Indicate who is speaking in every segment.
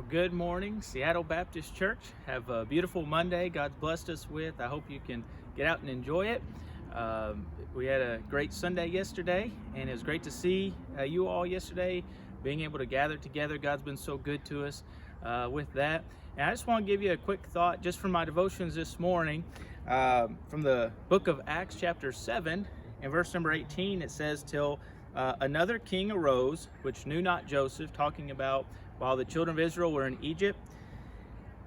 Speaker 1: Good morning, Seattle Baptist Church. Have a beautiful Monday God's blessed us with. I hope you can get out and enjoy it. We had a great Sunday yesterday, and it was great to see you all yesterday being able to gather together. God's been so good to us with that. And I just want to give you a quick thought just from my devotions this morning from the book of Acts chapter 7 and verse number 18. It says, "Till another king arose, which knew not Joseph," talking about while the children of Israel were in Egypt.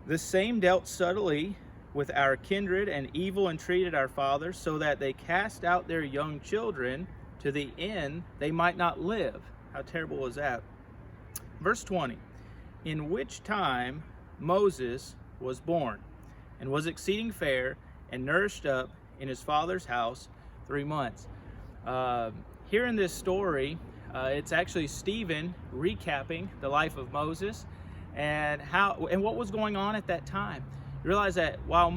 Speaker 1: "The same dealt subtly with our kindred and evil entreated our fathers, so that they cast out their young children to the end they might not live." How terrible is that? Verse 20, "In which time Moses was born, and was exceeding fair, and nourished up in his father's house 3 months." Here in this story, it's actually Stephen recapping the life of Moses and what was going on at that time. You realize that while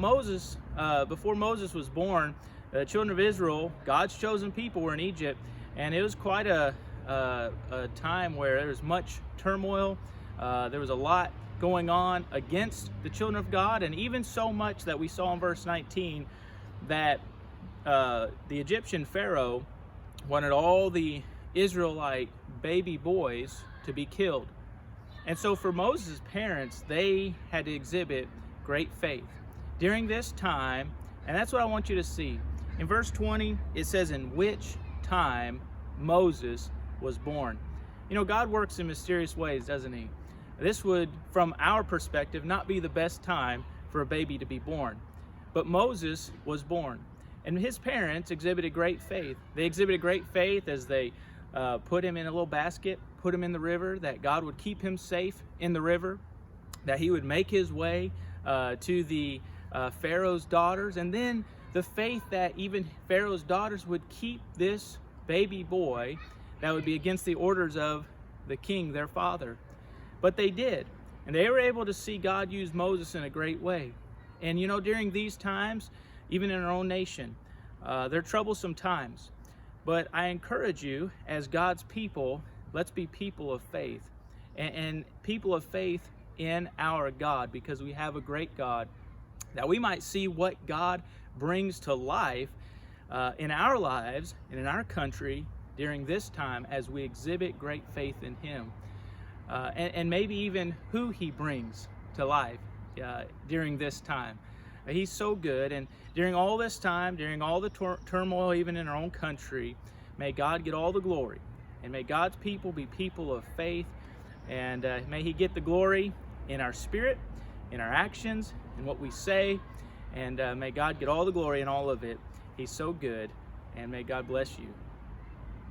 Speaker 1: before Moses was born, the children of Israel, God's chosen people, were in Egypt, and it was quite a time where there was much turmoil. There was a lot going on against the children of God, and even so much that we saw in verse 19 that the Egyptian Pharaoh wanted all the Israelite baby boys to be killed. And so for Moses' parents, they had to exhibit great faith during this time. And that's what I want you to see. In verse 20, it says, "In which time Moses was born." You know, God works in mysterious ways, doesn't he? This would, from our perspective, not be the best time for a baby to be born. But Moses was born. And his parents exhibited great faith. They exhibited great faith as they put him in a little basket, put him in the river, that God would keep him safe in the river, that he would make his way to the Pharaoh's daughters, and then the faith that even Pharaoh's daughters would keep this baby boy that would be against the orders of the king, their father. But they did, and they were able to see God use Moses in a great way. And you know, during these times, even in our own nation, they're troublesome times. But I encourage you, as God's people, let's be people of faith, and people of faith in our God, because we have a great God, that we might see what God brings to life in our lives and in our country during this time as we exhibit great faith in Him, and maybe even who He brings to life during this time. He's so good, and during all this time, during all the turmoil, even in our own country, may God get all the glory, and may God's people be people of faith, and may He get the glory in our spirit, in our actions, in what we say, and may God get all the glory in all of it. He's so good, and may God bless you.